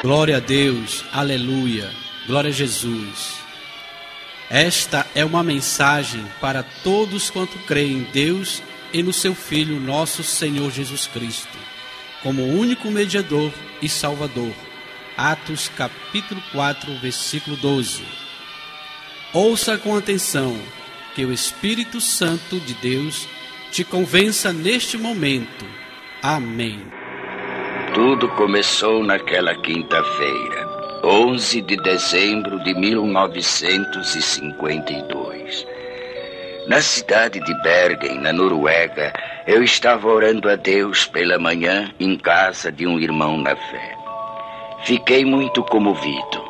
Glória a Deus, aleluia, glória a Jesus. Esta é uma mensagem para todos quanto creem em Deus e no seu Filho, nosso Senhor Jesus Cristo, como único mediador e Salvador. Atos capítulo 4, versículo 12. Ouça com atenção, que o Espírito Santo de Deus te convença neste momento. Amém. Tudo começou naquela quinta-feira, 11 de dezembro de 1952. Na cidade de Bergen, na Noruega, eu estava orando a Deus pela manhã em casa de um irmão na fé. Fiquei muito comovido.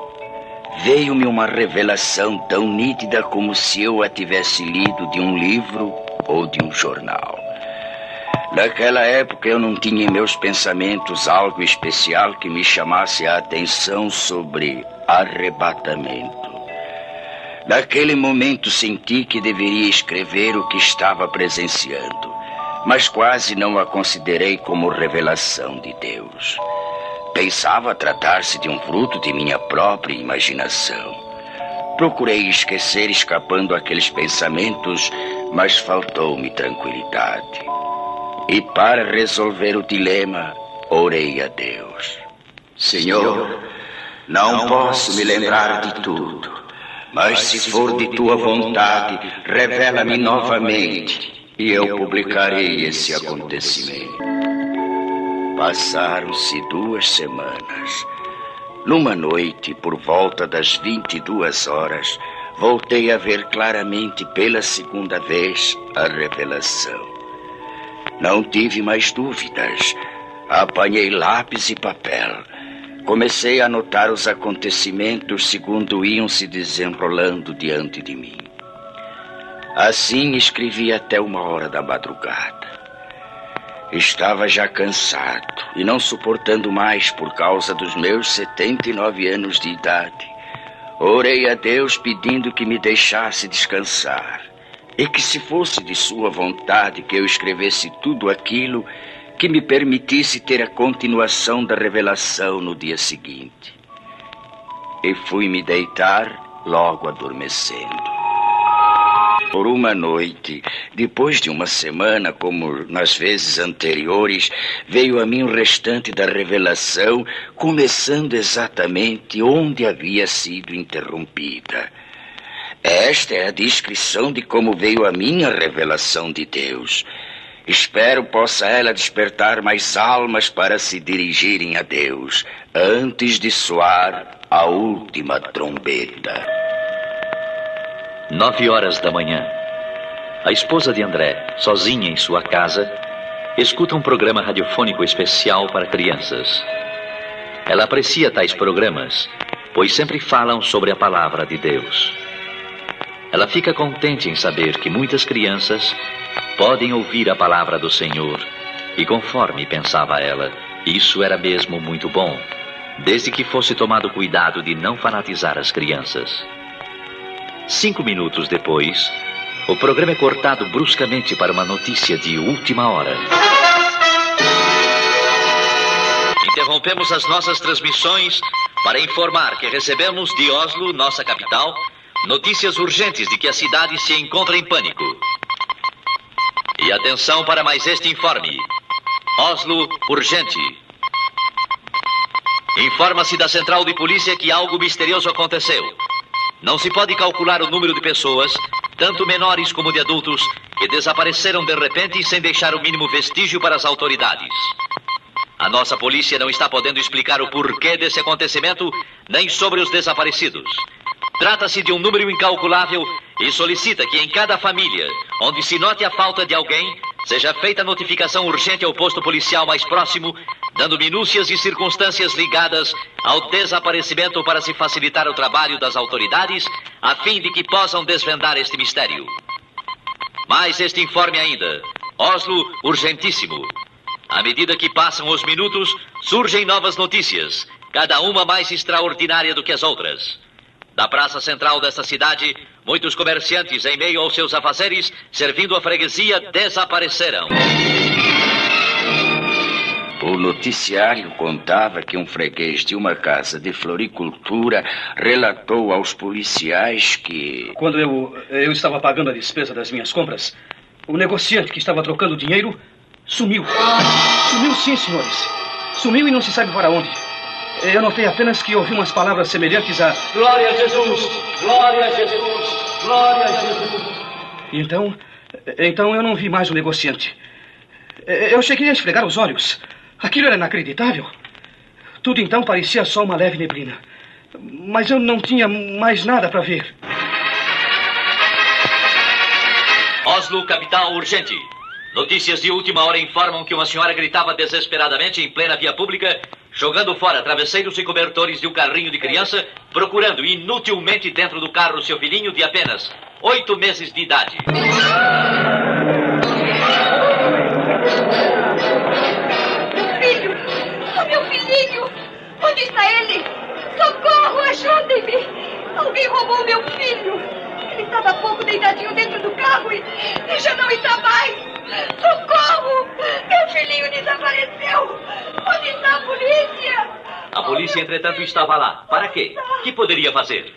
Veio-me uma revelação tão nítida como se eu a tivesse lido de um livro ou de um jornal. Naquela época eu não tinha em meus pensamentos algo especial que me chamasse a atenção sobre arrebatamento. Naquele momento senti que deveria escrever o que estava presenciando, mas quase não a considerei como revelação de Deus. Pensava tratar-se de um fruto de minha própria imaginação. Procurei esquecer escapando aqueles pensamentos, mas faltou-me tranquilidade. E para resolver o dilema, orei a Deus. Senhor, não posso me lembrar de tudo, mas se for de tua vontade, revela-me novamente e eu publicarei esse acontecimento. Passaram-se 2 semanas. Numa noite, por volta das 22 horas, voltei a ver claramente pela segunda vez a revelação. Não tive mais dúvidas. Apanhei lápis e papel. Comecei a anotar os acontecimentos segundo iam se desenrolando diante de mim. Assim escrevi até 1h da madrugada. Estava já cansado e não suportando mais por causa dos meus 79 anos de idade. Orei a Deus pedindo que me deixasse descansar e que, se fosse de sua vontade que eu escrevesse tudo aquilo, que me permitisse ter a continuação da revelação no dia seguinte. E fui me deitar, logo adormecendo. Por uma noite, depois de uma semana, como nas vezes anteriores, veio a mim o restante da revelação, começando exatamente onde havia sido interrompida. Esta é a descrição de como veio a minha revelação de Deus. Espero possa ela despertar mais almas para se dirigirem a Deus, antes de soar a última trombeta. 9h da manhã. A esposa de André, sozinha em sua casa, escuta um programa radiofônico especial para crianças. Ela aprecia tais programas, pois sempre falam sobre a palavra de Deus. Ela fica contente em saber que muitas crianças podem ouvir a palavra do Senhor. E conforme pensava ela, isso era mesmo muito bom, desde que fosse tomado cuidado de não fanatizar as crianças. 5 minutos depois, o programa é cortado bruscamente para uma notícia de última hora. Interrompemos as nossas transmissões para informar que recebemos de Oslo, nossa capital, notícias urgentes de que a cidade se encontra em pânico. E atenção para mais este informe. Oslo, urgente. Informa-se da central de polícia que algo misterioso aconteceu. Não se pode calcular o número de pessoas, tanto menores como de adultos, que desapareceram de repente sem deixar o mínimo vestígio para as autoridades. A nossa polícia não está podendo explicar o porquê desse acontecimento, nem sobre os desaparecidos. Trata-se de um número incalculável e solicita que em cada família, onde se note a falta de alguém, seja feita notificação urgente ao posto policial mais próximo, dando minúcias e circunstâncias ligadas ao desaparecimento para se facilitar o trabalho das autoridades, a fim de que possam desvendar este mistério. Mais este informe ainda. Oslo, urgentíssimo. À medida que passam os minutos, surgem novas notícias, cada uma mais extraordinária do que as outras. Da praça central desta cidade, muitos comerciantes, em meio aos seus afazeres, servindo a freguesia, desapareceram. O noticiário contava que um freguês de uma casa de floricultura relatou aos policiais que... Quando eu estava pagando a despesa das minhas compras, o negociante que estava trocando dinheiro sumiu. Sumiu sim, senhores. Sumiu e não se sabe para onde. Eu notei apenas que ouvi umas palavras semelhantes a Glória a Jesus! Glória a Jesus! Glória a Jesus! Então eu não vi mais o negociante. Eu cheguei a esfregar os olhos. Aquilo era inacreditável. Tudo então parecia só uma leve neblina. Mas eu não tinha mais nada para ver. Oslo, capital, urgente. Notícias de última hora informam que uma senhora gritava desesperadamente em plena via pública, jogando fora travesseiros e cobertores de um carrinho de criança, procurando inutilmente dentro do carro seu filhinho de apenas 8 meses de idade. Meu filhinho! Onde está ele? Socorro, ajudem-me! Alguém roubou meu filho! Ele estava há pouco deitadinho dentro do carro e já não está mais! Socorro! Meu filhinho desapareceu! Onde está a polícia? A polícia, entretanto, estava lá. Para quê? O que poderia fazer?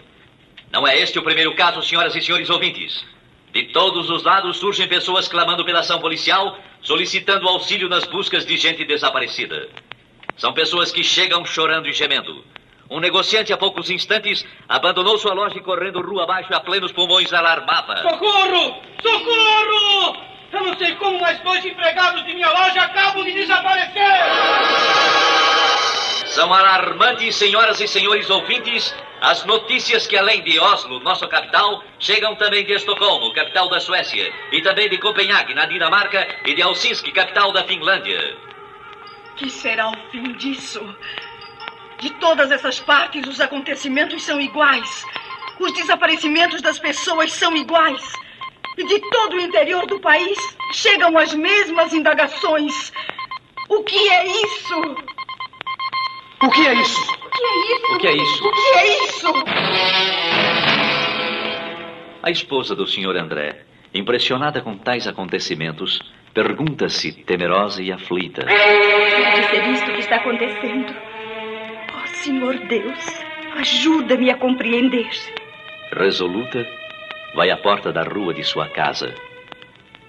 Não é este o primeiro caso, senhoras e senhores ouvintes. De todos os lados surgem pessoas clamando pela ação policial, solicitando auxílio nas buscas de gente desaparecida. São pessoas que chegam chorando e gemendo. Um negociante, há poucos instantes, abandonou sua loja e, correndo rua abaixo a plenos pulmões, alarmava. Socorro! Socorro! Eu não sei como, mas 2 empregados de minha loja acabam de desaparecer! São alarmantes, senhoras e senhores ouvintes, as notícias que, além de Oslo, nossa capital, chegam também de Estocolmo, capital da Suécia, e também de Copenhague, na Dinamarca, e de Helsinki, capital da Finlândia. Que será o fim disso? De todas essas partes, os acontecimentos são iguais. Os desaparecimentos das pessoas são iguais. E de todo o interior do país, chegam as mesmas indagações. O que é isso? O que é isso? O que é isso? O que é isso? O que é isso? A esposa do Sr. André, impressionada com tais acontecimentos, pergunta-se, temerosa e aflita. Pode ser isto que está acontecendo? Oh, Senhor Deus, ajuda-me a compreender. Resoluta, vai à porta da rua de sua casa.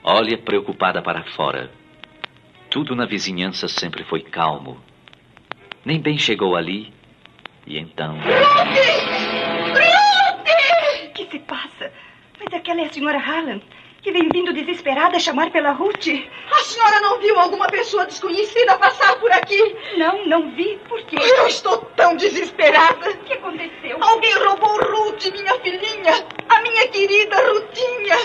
Olha preocupada para fora. Tudo na vizinhança sempre foi calmo. Nem bem chegou ali, e então... Ruth! Ruth! O que se passa? Mas aquela é a senhora Hallam, que vem vindo desesperada chamar pela Ruth. A senhora não viu alguma pessoa desconhecida passar por aqui? Não vi. Por quê? Eu estou tão desesperada. O que aconteceu? Alguém roubou Ruth, minha filhinha. A minha querida Ruthinha.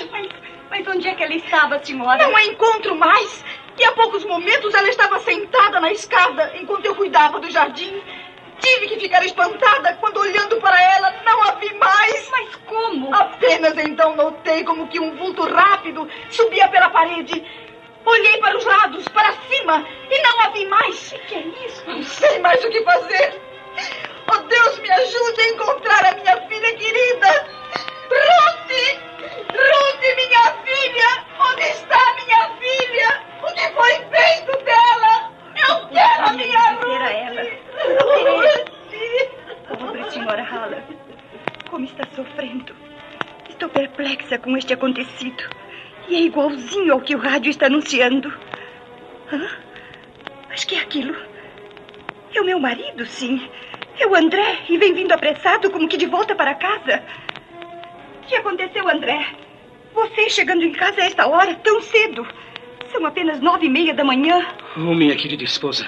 Mas onde é que ela estava, senhora? Não a encontro mais. E há poucos momentos ela estava sentada na escada enquanto eu cuidava do jardim. Tive que ficar espantada quando, olhando para ela, não a vi mais. Mas como? Apenas então notei como que um vulto rápido subia pela parede. Olhei para os lados, para cima, e não a vi mais. O que é isso? Não sei mais o que fazer. Oh, Deus, me ajude a encontrar a minha filha querida. Ruth! Ruth, minha filha! Onde está minha filha? O que foi feito dela? Eu quero a minha Ruth! Pobre senhora Hallam, como está sofrendo. Estou perplexa com este acontecido. E é igualzinho ao que o rádio está anunciando. Hã? Mas que é aquilo? É o meu marido, sim. É o André, e vem vindo apressado como que de volta para casa. O que aconteceu, André? Você chegando em casa a esta hora, tão cedo. São apenas 9:30 da manhã. Oh, minha querida esposa,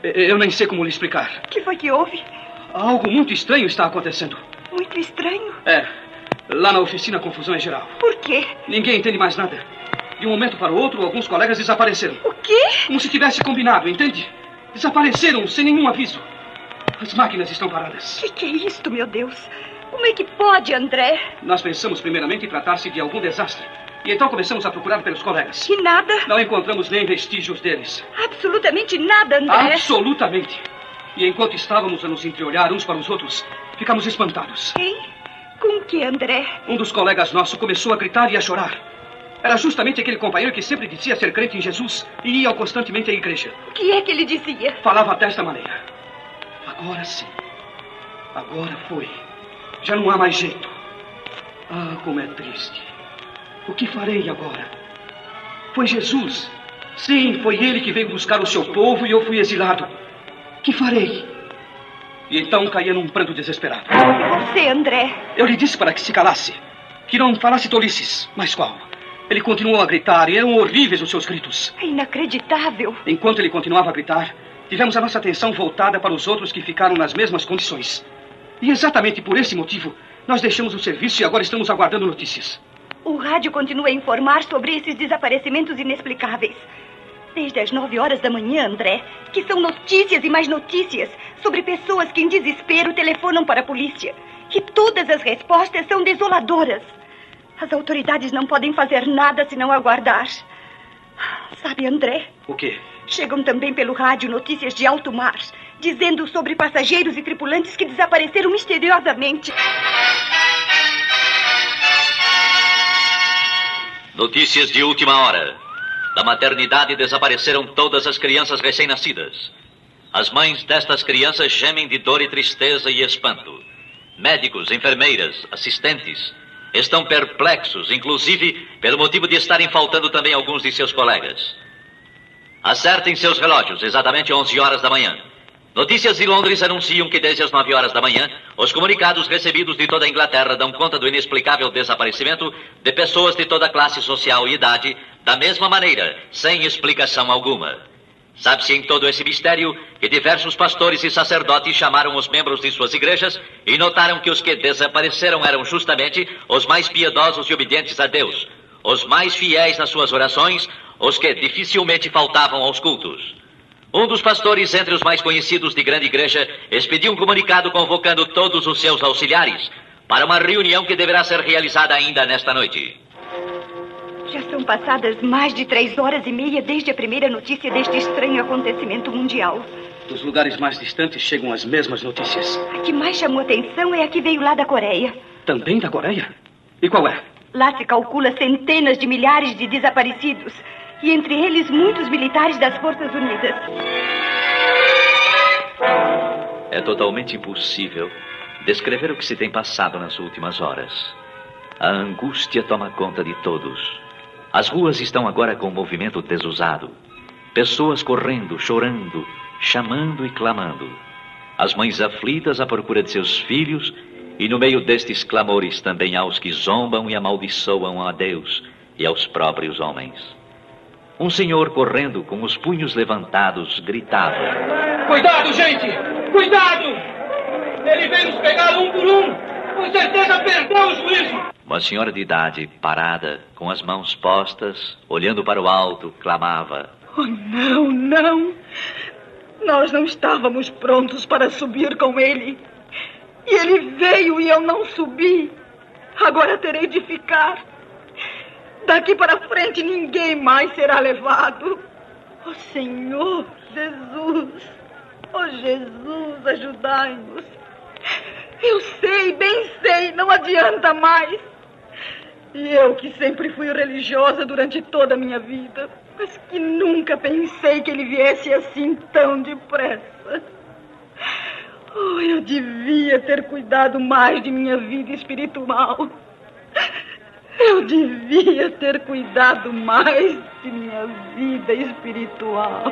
eu nem sei como lhe explicar. O que foi que houve? Algo muito estranho está acontecendo. Muito estranho? É, lá na oficina a confusão é geral. Por quê? Ninguém entende mais nada. De um momento para o outro, alguns colegas desapareceram. O quê? Como se tivesse combinado, entende? Desapareceram sem nenhum aviso. As máquinas estão paradas. O que é isto, meu Deus? Como é que pode, André? Nós pensamos primeiramente em tratar-se de algum desastre. E então começamos a procurar pelos colegas. E nada? Não encontramos nem vestígios deles. Absolutamente nada, André. Absolutamente. E enquanto estávamos a nos entreolhar uns para os outros, ficamos espantados. Quem? Com o que, André? Um dos colegas nossos começou a gritar e a chorar. Era justamente aquele companheiro que sempre dizia ser crente em Jesus e ia constantemente à igreja. O que é que ele dizia? Falava desta maneira. Agora sim. Agora foi. Já não há mais jeito. Ah, como é triste. O que farei agora? Foi Jesus. Sim, foi ele que veio buscar o seu povo e eu fui exilado. Que farei? E então caía num pranto desesperado. E você, André? Eu lhe disse para que se calasse. Que não falasse tolices. Mas qual? Ele continuou a gritar e eram horríveis os seus gritos. É inacreditável. Enquanto ele continuava a gritar, tivemos a nossa atenção voltada para os outros que ficaram nas mesmas condições. E exatamente por esse motivo, nós deixamos o serviço e agora estamos aguardando notícias. O rádio continua a informar sobre esses desaparecimentos inexplicáveis. Desde as 9 horas da manhã, André, que são notícias e mais notícias sobre pessoas que em desespero telefonam para a polícia. E todas as respostas são desoladoras. As autoridades não podem fazer nada senão aguardar. Sabe, André? O quê? Chegam também pelo rádio notícias de alto mar, dizendo sobre passageiros e tripulantes que desapareceram misteriosamente. Notícias de última hora. Da maternidade desapareceram todas as crianças recém-nascidas. As mães destas crianças gemem de dor e tristeza e espanto. Médicos, enfermeiras, assistentes estão perplexos, inclusive pelo motivo de estarem faltando também alguns de seus colegas. Acertem seus relógios, exatamente 11 horas da manhã. Notícias de Londres anunciam que desde as 9 horas da manhã, os comunicados recebidos de toda a Inglaterra dão conta do inexplicável desaparecimento de pessoas de toda classe social e idade, da mesma maneira, sem explicação alguma. Sabe-se em todo esse mistério que diversos pastores e sacerdotes chamaram os membros de suas igrejas e notaram que os que desapareceram eram justamente os mais piedosos e obedientes a Deus, os mais fiéis nas suas orações, os que dificilmente faltavam aos cultos. Um dos pastores, entre os mais conhecidos de grande igreja, expediu um comunicado convocando todos os seus auxiliares para uma reunião que deverá ser realizada ainda nesta noite. Já são passadas mais de 3 horas e meia desde a primeira notícia deste estranho acontecimento mundial. Dos lugares mais distantes chegam as mesmas notícias. A que mais chamou atenção é a que veio lá da Coreia. Também da Coreia? E qual é? Lá se calcula centenas de milhares de desaparecidos. E entre eles muitos militares das Forças Unidas. É totalmente impossível descrever o que se tem passado nas últimas horas. A angústia toma conta de todos. As ruas estão agora com um movimento desusado. Pessoas correndo, chorando, chamando e clamando. As mães aflitas à procura de seus filhos, e no meio destes clamores também há os que zombam e amaldiçoam a Deus e aos próprios homens. Um senhor correndo com os punhos levantados gritava: Cuidado, gente! Cuidado! Ele vem nos pegar um por um! Com certeza perdeu o juízo! Uma senhora de idade, parada, com as mãos postas, olhando para o alto, clamava: Oh, não, não! Nós não estávamos prontos para subir com ele. E ele veio e eu não subi. Agora terei de ficar. Daqui para frente ninguém mais será levado. Oh, Senhor Jesus! Oh, Jesus, ajudai-nos. Eu sei, bem sei, não adianta mais. E eu que sempre fui religiosa durante toda a minha vida, mas que nunca pensei que ele viesse assim tão depressa. Oh, eu devia ter cuidado mais de minha vida espiritual. Eu devia ter cuidado mais de minha vida espiritual.